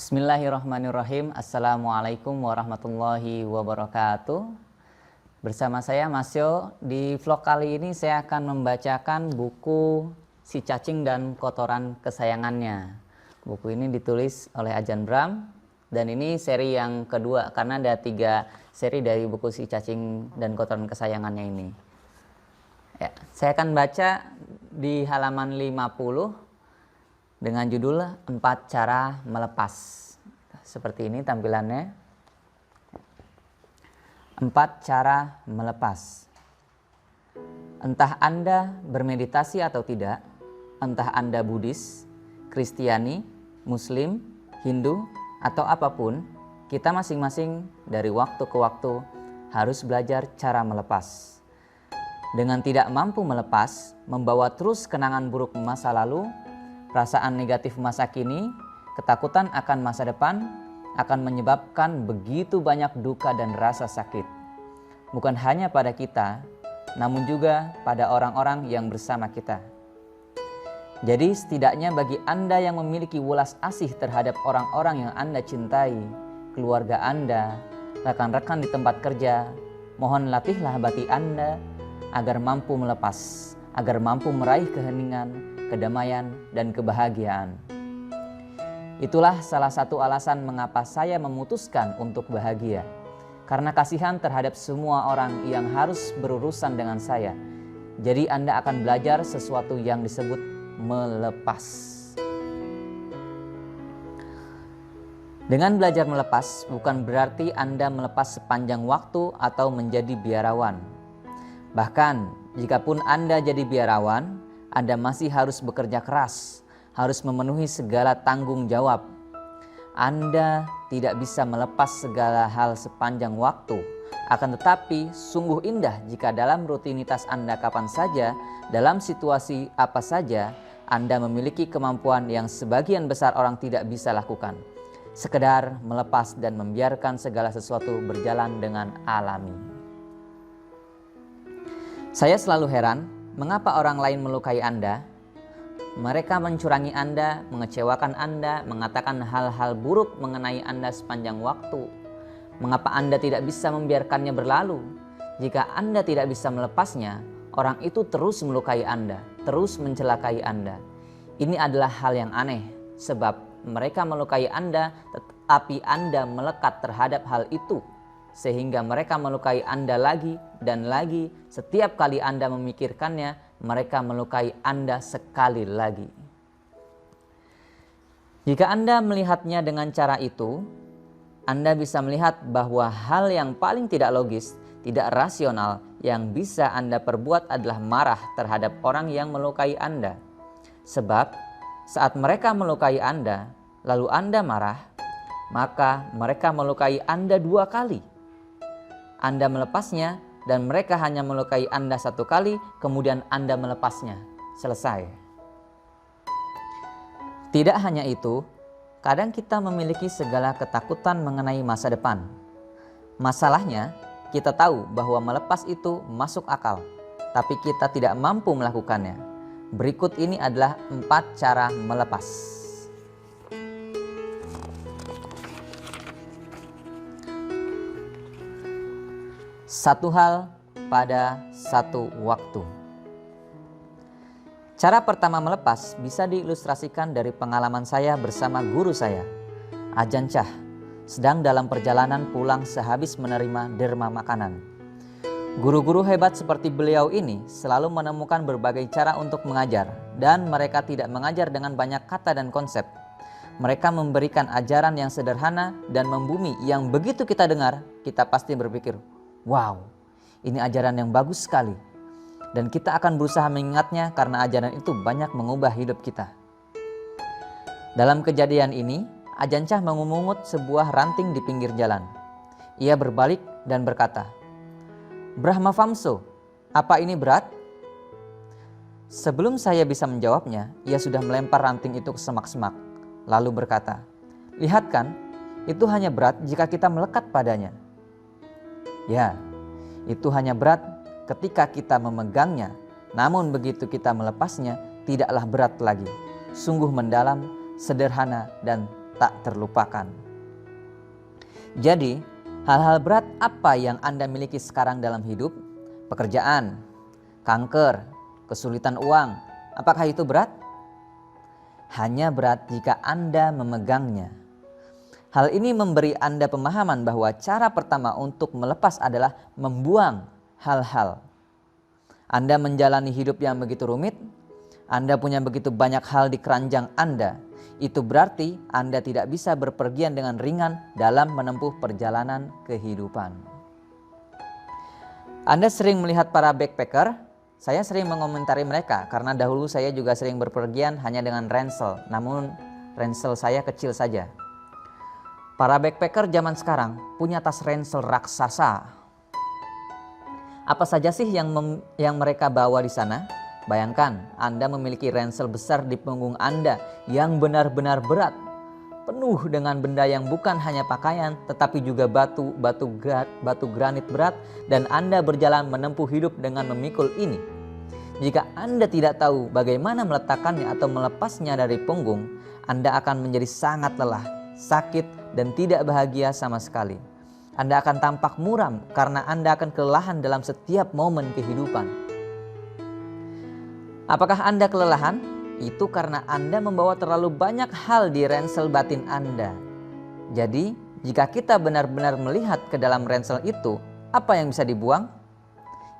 Bismillahirrahmanirrahim. Assalamualaikum warahmatullahi wabarakatuh. Bersama saya Masyo. Di vlog kali ini saya akan membacakan buku Si Cacing dan Kotoran Kesayangannya. Buku ini ditulis oleh Ajahn Brahm dan ini seri yang kedua karena ada 3 seri dari buku Si Cacing dan Kotoran Kesayangannya ini. Ya, saya akan baca di halaman 50 dengan judul 4 cara melepas. Seperti ini tampilannya. 4 cara melepas. Entah Anda bermeditasi atau tidak, entah Anda Buddhis, Kristiani, Muslim, Hindu, atau apapun, kita masing-masing dari waktu ke waktu harus belajar cara melepas. Dengan tidak mampu melepas, membawa terus kenangan buruk masa lalu, perasaan negatif masa kini, ketakutan akan masa depan akan menyebabkan begitu banyak duka dan rasa sakit. Bukan hanya pada kita, namun juga pada orang-orang yang bersama kita. Jadi setidaknya bagi Anda yang memiliki welas asih terhadap orang-orang yang Anda cintai, keluarga Anda, rekan-rekan di tempat kerja, mohon latihlah hati Anda agar mampu melepas, agar mampu meraih keheningan, kedamaian, dan kebahagiaan. Itulah salah satu alasan mengapa saya memutuskan untuk bahagia. Karena kasihan terhadap semua orang yang harus berurusan dengan saya. Jadi Anda akan belajar sesuatu yang disebut melepas. Dengan belajar melepas bukan berarti Anda melepas sepanjang waktu atau menjadi biarawan. Bahkan jikapun Anda jadi biarawan, Anda masih harus bekerja keras, harus memenuhi segala tanggung jawab. Anda tidak bisa melepas segala hal sepanjang waktu. Akan tetapi sungguh indah jika dalam rutinitas Anda kapan saja, dalam situasi apa saja, Anda memiliki kemampuan yang sebagian besar orang tidak bisa lakukan. Sekedar melepas dan membiarkan segala sesuatu berjalan dengan alami. Saya selalu heran, mengapa orang lain melukai Anda? Mereka mencurangi Anda, mengecewakan Anda, mengatakan hal-hal buruk mengenai Anda sepanjang waktu. Mengapa Anda tidak bisa membiarkannya berlalu? Jika Anda tidak bisa melepasnya, orang itu terus melukai Anda, terus mencelakai Anda. Ini adalah hal yang aneh, sebab mereka melukai Anda, tetapi Anda melekat terhadap hal itu. Sehingga mereka melukai Anda lagi dan lagi. Setiap kali Anda memikirkannya, mereka melukai Anda sekali lagi. Jika Anda melihatnya dengan cara itu, Anda bisa melihat bahwa hal yang paling tidak logis, tidak rasional yang bisa Anda perbuat adalah marah terhadap orang yang melukai Anda. Sebab saat mereka melukai Anda, lalu Anda marah, maka mereka melukai Anda 2 kali. Anda melepasnya dan mereka hanya melukai Anda 1 kali, kemudian Anda melepasnya. Selesai. Tidak hanya itu, kadang kita memiliki segala ketakutan mengenai masa depan. Masalahnya, kita tahu bahwa melepas itu masuk akal, tapi kita tidak mampu melakukannya. Berikut ini adalah 4 cara melepas. Satu hal pada satu waktu. Cara pertama melepas bisa diilustrasikan dari pengalaman saya bersama guru saya, Ajahn Chah, sedang dalam perjalanan pulang sehabis menerima derma makanan. Guru-guru hebat seperti beliau ini selalu menemukan berbagai cara untuk mengajar, dan mereka tidak mengajar dengan banyak kata dan konsep. Mereka memberikan ajaran yang sederhana dan membumi yang begitu kita dengar, kita pasti berpikir, wow, ini ajaran yang bagus sekali. Dan kita akan berusaha mengingatnya karena ajaran itu banyak mengubah hidup kita. Dalam kejadian ini, Ajahn Chah memungut sebuah ranting di pinggir jalan. Ia berbalik dan berkata, "Brahma Vamso, apa ini berat?" Sebelum saya bisa menjawabnya, ia sudah melempar ranting itu ke semak-semak. Lalu berkata, "Lihat kan, itu hanya berat jika kita melekat padanya." Ya, itu hanya berat ketika kita memegangnya. Namun begitu kita melepasnya, tidaklah berat lagi. Sungguh mendalam, sederhana, dan tak terlupakan. Jadi, hal-hal berat apa yang Anda miliki sekarang dalam hidup? Pekerjaan, kanker, kesulitan uang, apakah itu berat? Hanya berat jika Anda memegangnya. Hal ini memberi Anda pemahaman bahwa cara pertama untuk melepas adalah membuang hal-hal. Anda menjalani hidup yang begitu rumit, Anda punya begitu banyak hal di keranjang Anda. Itu berarti Anda tidak bisa berpergian dengan ringan dalam menempuh perjalanan kehidupan. Anda sering melihat para backpacker. Saya sering mengomentari mereka karena dahulu saya juga sering berpergian hanya dengan ransel, namun ransel saya kecil saja. Para backpacker zaman sekarang punya tas ransel raksasa. Apa saja sih yang mereka bawa di sana? Bayangkan Anda memiliki ransel besar di punggung Anda yang benar-benar berat, penuh dengan benda yang bukan hanya pakaian tetapi juga batu granit berat, dan Anda berjalan menempuh hidup dengan memikul ini. Jika Anda tidak tahu bagaimana meletakkannya atau melepasnya dari punggung, Anda akan menjadi sangat lelah, sakit, dan tidak bahagia sama sekali. Anda akan tampak muram karena Anda akan kelelahan dalam setiap momen kehidupan. Apakah Anda kelelahan? Itu karena Anda membawa terlalu banyak hal di ransel batin Anda. Jadi, jika kita benar-benar melihat ke dalam ransel itu, apa yang bisa dibuang?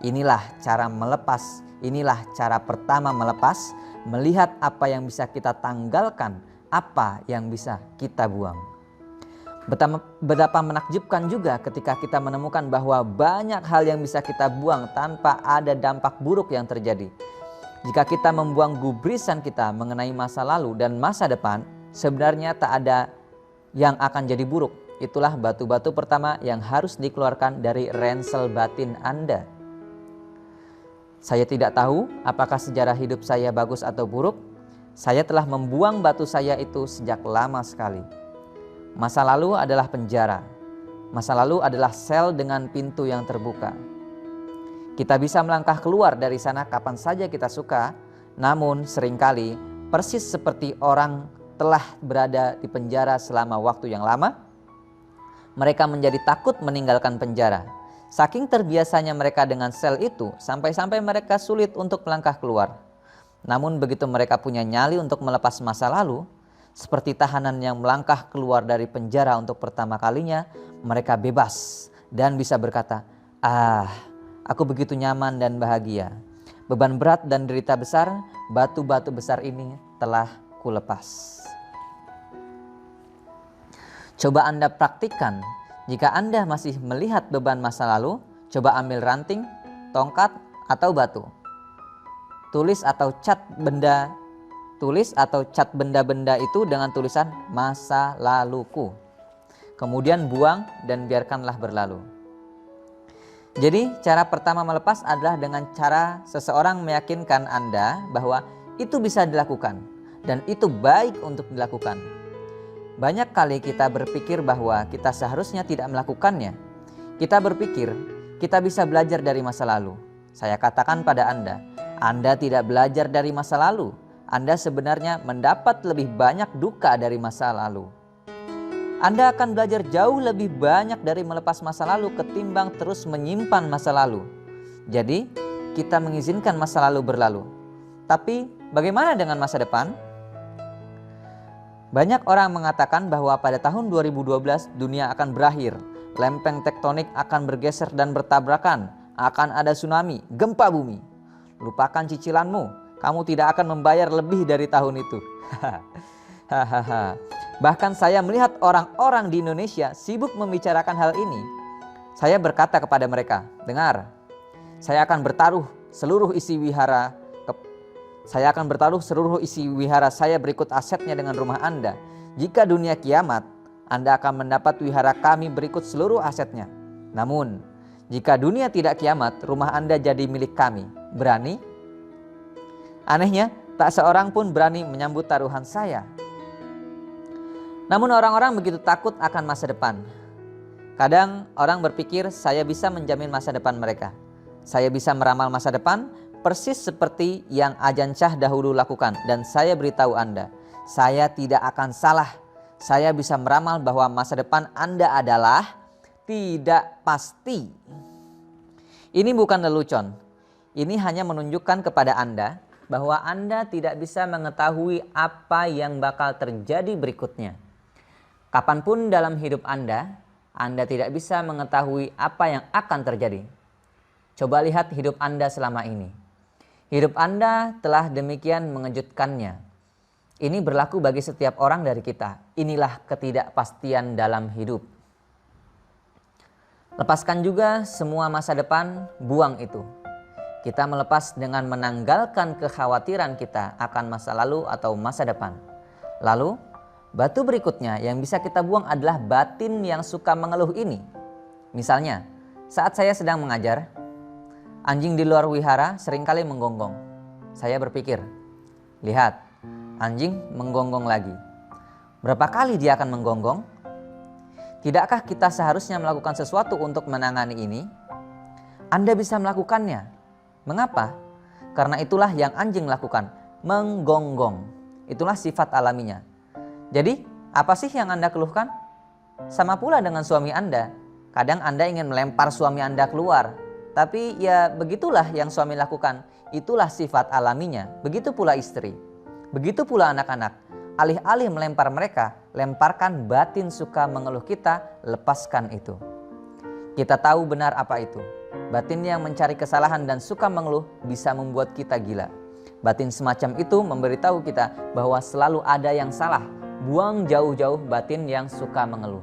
Inilah cara melepas. Inilah cara pertama melepas, melihat apa yang bisa kita tanggalkan, apa yang bisa kita buang. Betapa menakjubkan juga ketika kita menemukan bahwa banyak hal yang bisa kita buang tanpa ada dampak buruk yang terjadi. Jika kita membuang gubrisan kita mengenai masa lalu dan masa depan, sebenarnya tak ada yang akan jadi buruk. Itulah batu-batu pertama yang harus dikeluarkan dari ransel batin Anda. Saya tidak tahu apakah sejarah hidup saya bagus atau buruk. Saya telah membuang batu saya itu sejak lama sekali. Masa lalu adalah penjara. Masa lalu adalah sel dengan pintu yang terbuka. Kita bisa melangkah keluar dari sana kapan saja kita suka, namun seringkali persis seperti orang telah berada di penjara selama waktu yang lama, mereka menjadi takut meninggalkan penjara. Saking terbiasanya mereka dengan sel itu, sampai-sampai mereka sulit untuk melangkah keluar. Namun begitu mereka punya nyali untuk melepas masa lalu, seperti tahanan yang melangkah keluar dari penjara untuk pertama kalinya, mereka bebas dan bisa berkata, aku begitu nyaman dan bahagia. Beban berat dan derita besar, batu-batu besar ini telah kulepas. Coba Anda praktikkan. Jika Anda masih melihat beban masa lalu, coba ambil ranting, tongkat, atau batu. Tulis atau cat benda-benda itu dengan tulisan masa laluku. Kemudian buang dan biarkanlah berlalu. Jadi cara pertama melepas adalah dengan cara seseorang meyakinkan Anda bahwa itu bisa dilakukan dan itu baik untuk dilakukan. Banyak kali kita berpikir bahwa kita seharusnya tidak melakukannya. Kita berpikir kita bisa belajar dari masa lalu. Saya katakan pada Anda tidak belajar dari masa lalu. Anda sebenarnya mendapat lebih banyak duka dari masa lalu. Anda akan belajar jauh lebih banyak dari melepas masa lalu ketimbang terus menyimpan masa lalu. Jadi, kita mengizinkan masa lalu berlalu. Tapi, bagaimana dengan masa depan? Banyak orang mengatakan bahwa pada tahun 2012 dunia akan berakhir. Lempeng tektonik akan bergeser dan bertabrakan. Akan ada tsunami, gempa bumi. Lupakan cicilanmu. Kamu tidak akan membayar lebih dari tahun itu. Bahkan saya melihat orang-orang di Indonesia sibuk membicarakan hal ini. Saya berkata kepada mereka, dengar, saya akan bertaruh seluruh isi wihara saya berikut asetnya dengan rumah Anda. Jika dunia kiamat, Anda akan mendapat wihara kami berikut seluruh asetnya. Namun, jika dunia tidak kiamat, rumah Anda jadi milik kami. Berani? Anehnya, tak seorang pun berani menyambut taruhan saya. Namun orang-orang begitu takut akan masa depan. Kadang orang berpikir saya bisa menjamin masa depan mereka. Saya bisa meramal masa depan persis seperti yang Ajahn Chah dahulu lakukan. Dan saya beritahu Anda, saya tidak akan salah. Saya bisa meramal bahwa masa depan Anda adalah tidak pasti. Ini bukan lelucon. Ini hanya menunjukkan kepada Anda bahwa Anda tidak bisa mengetahui apa yang bakal terjadi berikutnya. Kapanpun dalam hidup Anda tidak bisa mengetahui apa yang akan terjadi. Coba lihat hidup Anda selama ini. Hidup Anda telah demikian mengejutkannya. Ini berlaku bagi setiap orang dari kita. Inilah ketidakpastian dalam hidup. Lepaskan juga semua masa depan, buang itu. Kita melepas dengan menanggalkan kekhawatiran kita akan masa lalu atau masa depan. Lalu, batu berikutnya yang bisa kita buang adalah batin yang suka mengeluh ini. Misalnya, saat saya sedang mengajar, anjing di luar wihara seringkali menggonggong. Saya berpikir, lihat, anjing menggonggong lagi. Berapa kali dia akan menggonggong? Tidakkah kita seharusnya melakukan sesuatu untuk menangani ini? Anda bisa melakukannya. Mengapa? Karena itulah yang anjing lakukan, menggonggong. Itulah sifat alaminya. Jadi, apa sih yang Anda keluhkan? Sama pula dengan suami Anda. Kadang Anda ingin melempar suami Anda keluar. Tapi ya begitulah yang suami lakukan. Itulah sifat alaminya. Begitu pula istri. Begitu pula anak-anak. Alih-alih melempar mereka, lemparkan batin suka mengeluh kita, lepaskan itu. Kita tahu benar apa itu. Batin yang mencari kesalahan dan suka mengeluh bisa membuat kita gila. Batin semacam itu memberitahu kita bahwa selalu ada yang salah. Buang jauh-jauh batin yang suka mengeluh.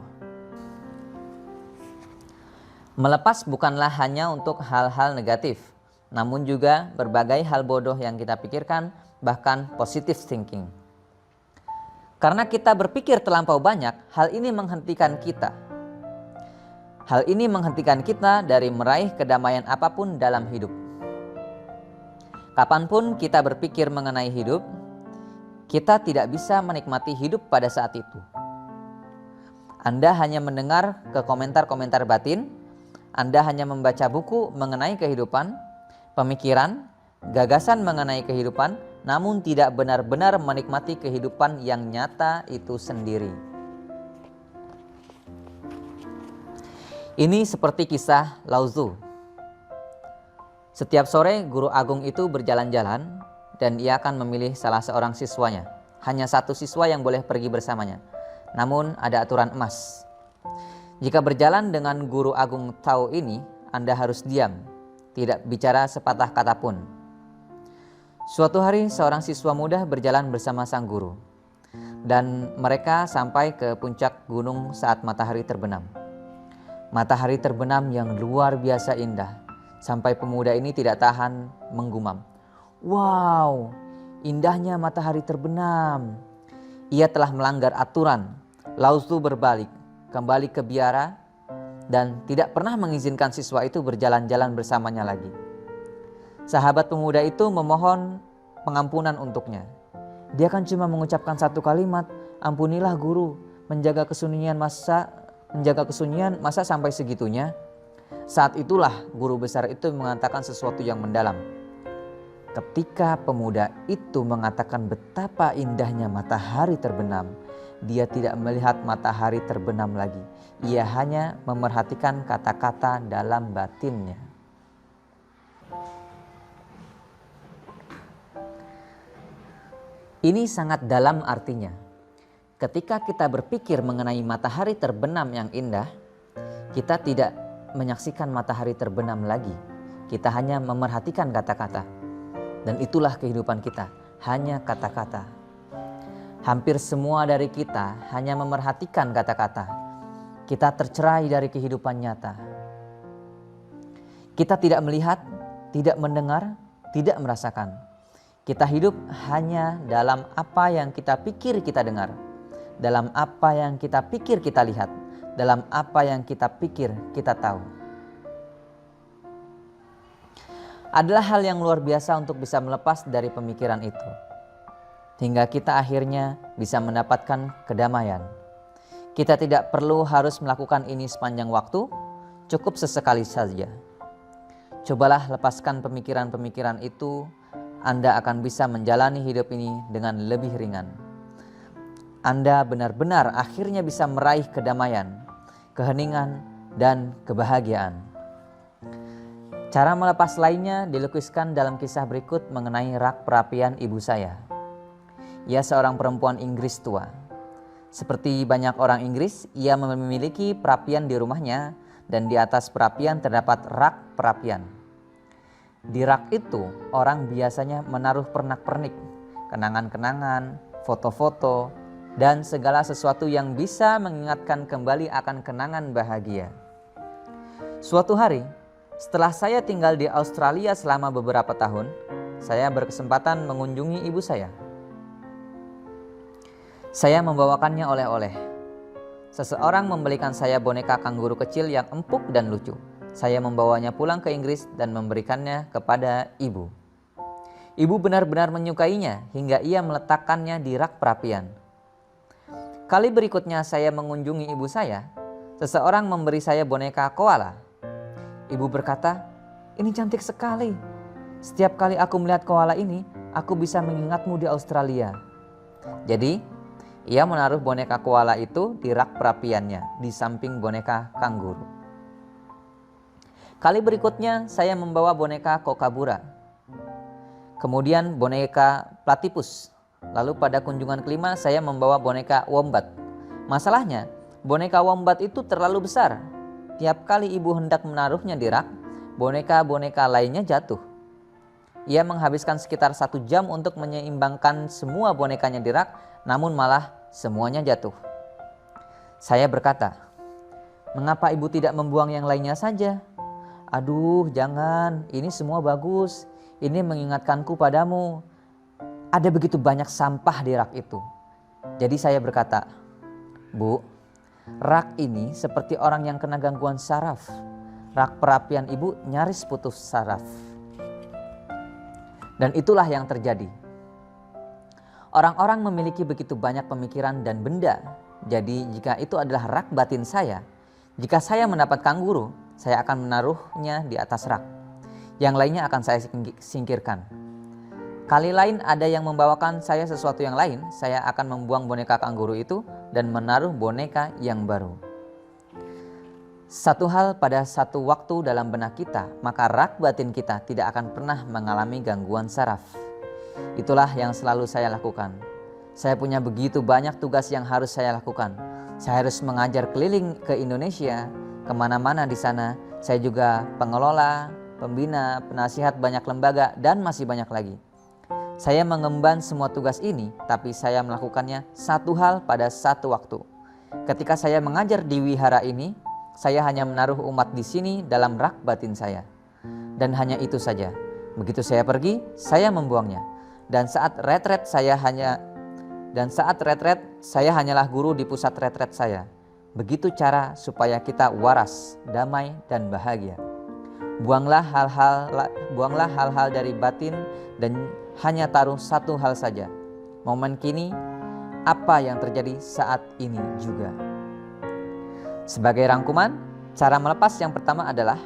Melepas bukanlah hanya untuk hal-hal negatif, namun juga berbagai hal bodoh yang kita pikirkan, bahkan positive thinking. Karena kita berpikir terlampau banyak, hal ini menghentikan kita. Hal ini menghentikan kita dari meraih kedamaian apapun dalam hidup. Kapanpun kita berpikir mengenai hidup, kita tidak bisa menikmati hidup pada saat itu. Anda hanya mendengar ke komentar-komentar batin, Anda hanya membaca buku mengenai kehidupan, pemikiran, gagasan mengenai kehidupan, namun tidak benar-benar menikmati kehidupan yang nyata itu sendiri. Ini seperti kisah Lao Tzu. Setiap sore guru agung itu berjalan-jalan dan ia akan memilih salah seorang siswanya. Hanya satu siswa yang boleh pergi bersamanya. Namun ada aturan emas. Jika berjalan dengan guru agung Tao ini, Anda harus diam, tidak bicara sepatah kata pun. Suatu hari seorang siswa muda berjalan bersama sang guru. Dan mereka sampai ke puncak gunung saat matahari terbenam. Matahari terbenam yang luar biasa indah. Sampai pemuda ini tidak tahan menggumam. Wow, indahnya matahari terbenam. Ia telah melanggar aturan. Lao Tzu berbalik, kembali ke biara, dan tidak pernah mengizinkan siswa itu berjalan-jalan bersamanya lagi. Sahabat pemuda itu memohon pengampunan untuknya. Dia kan cuma mengucapkan satu kalimat, ampunilah guru, menjaga kesunyian masa sampai segitunya. Saat itulah guru besar itu mengatakan sesuatu yang mendalam. Ketika pemuda itu mengatakan betapa indahnya matahari terbenam, dia tidak melihat matahari terbenam lagi. Ia hanya memerhatikan kata-kata dalam batinnya. Ini sangat dalam artinya. Ketika kita berpikir mengenai matahari terbenam yang indah, kita tidak menyaksikan matahari terbenam lagi. Kita hanya memerhatikan kata-kata. Dan itulah kehidupan kita, hanya kata-kata. Hampir semua dari kita hanya memerhatikan kata-kata. Kita tercerai dari kehidupan nyata. Kita tidak melihat, tidak mendengar, tidak merasakan. Kita hidup hanya dalam apa yang kita pikir kita dengar, dalam apa yang kita pikir kita lihat, dalam apa yang kita pikir kita tahu. Adalah hal yang luar biasa untuk bisa melepas dari pemikiran itu, hingga kita akhirnya bisa mendapatkan kedamaian. Kita tidak perlu harus melakukan ini sepanjang waktu, cukup sesekali saja. Cobalah lepaskan pemikiran-pemikiran itu, Anda akan bisa menjalani hidup ini dengan lebih ringan. Anda benar-benar akhirnya bisa meraih kedamaian, keheningan, dan kebahagiaan. Cara melepas lainnya dilukiskan dalam kisah berikut mengenai rak perapian ibu saya. Ia seorang perempuan Inggris tua. Seperti banyak orang Inggris, ia memiliki perapian di rumahnya dan di atas perapian terdapat rak perapian. Di rak itu orang biasanya menaruh pernak-pernik, kenangan-kenangan, foto-foto, dan segala sesuatu yang bisa mengingatkan kembali akan kenangan bahagia. Suatu hari, setelah saya tinggal di Australia selama beberapa tahun, saya berkesempatan mengunjungi ibu saya. Saya membawakannya oleh-oleh. Seseorang membelikan saya boneka kanguru kecil yang empuk dan lucu. Saya membawanya pulang ke Inggris dan memberikannya kepada ibu. Ibu benar-benar menyukainya hingga ia meletakkannya di rak perapian. Kali berikutnya saya mengunjungi ibu saya, seseorang memberi saya boneka koala. Ibu berkata, "Ini cantik sekali. Setiap kali aku melihat koala ini, aku bisa mengingatmu di Australia." Jadi, ia menaruh boneka koala itu di rak perapiannya di samping boneka kanguru. Kali berikutnya saya membawa boneka kokabura, kemudian boneka platypus. Lalu pada kunjungan kelima saya membawa boneka wombat. Masalahnya, boneka wombat itu terlalu besar. Tiap kali ibu hendak menaruhnya di rak, boneka-boneka lainnya jatuh. Ia menghabiskan sekitar 1 jam untuk menyeimbangkan semua bonekanya di rak, namun malah semuanya jatuh. Saya berkata, "Mengapa ibu tidak membuang yang lainnya saja?" "Aduh, jangan, ini semua bagus. Ini mengingatkanku padamu. Ada begitu banyak sampah di rak itu." Jadi saya berkata, "Bu, rak ini seperti orang yang kena gangguan saraf. Rak perapian ibu nyaris putus saraf." Dan itulah yang terjadi. Orang-orang memiliki begitu banyak pemikiran dan benda. Jadi jika itu adalah rak batin saya, jika saya mendapat kanguru, saya akan menaruhnya di atas rak. Yang lainnya akan saya singkirkan. Kali lain ada yang membawakan saya sesuatu yang lain, saya akan membuang boneka kanguru itu dan menaruh boneka yang baru. Satu hal pada satu waktu dalam benak kita, maka rak batin kita tidak akan pernah mengalami gangguan saraf. Itulah yang selalu saya lakukan. Saya punya begitu banyak tugas yang harus saya lakukan. Saya harus mengajar keliling ke Indonesia, kemana-mana di sana. Saya juga pengelola, pembina, penasihat banyak lembaga, dan masih banyak lagi. Saya mengemban semua tugas ini, tapi saya melakukannya satu hal pada satu waktu. Ketika saya mengajar di wihara ini, saya hanya menaruh umat di sini dalam rak batin saya. Dan hanya itu saja. Begitu saya pergi, saya membuangnya. Dan saat retret saya hanyalah guru di pusat retret saya. Begitu cara supaya kita waras, damai, dan bahagia. Buanglah hal-hal dari batin dan hanya taruh satu hal saja. Momen kini, apa yang terjadi saat ini juga. Sebagai rangkuman, cara melepas yang pertama adalah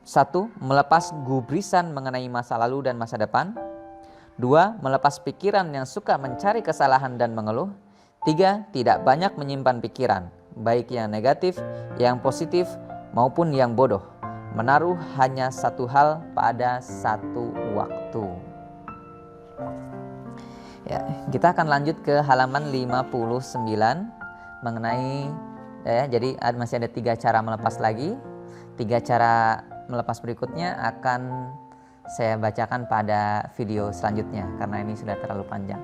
1. Melepas gubrisan mengenai masa lalu dan masa depan. 2. Melepas pikiran yang suka mencari kesalahan dan mengeluh. 3. Tidak banyak menyimpan pikiran, baik yang negatif, yang positif, maupun yang bodoh. Menaruh hanya satu hal pada satu waktu. Ya, kita akan lanjut ke halaman 59 mengenai jadi masih ada 3 cara melepas lagi. 3 cara melepas berikutnya akan saya bacakan pada video selanjutnya karena ini sudah terlalu panjang.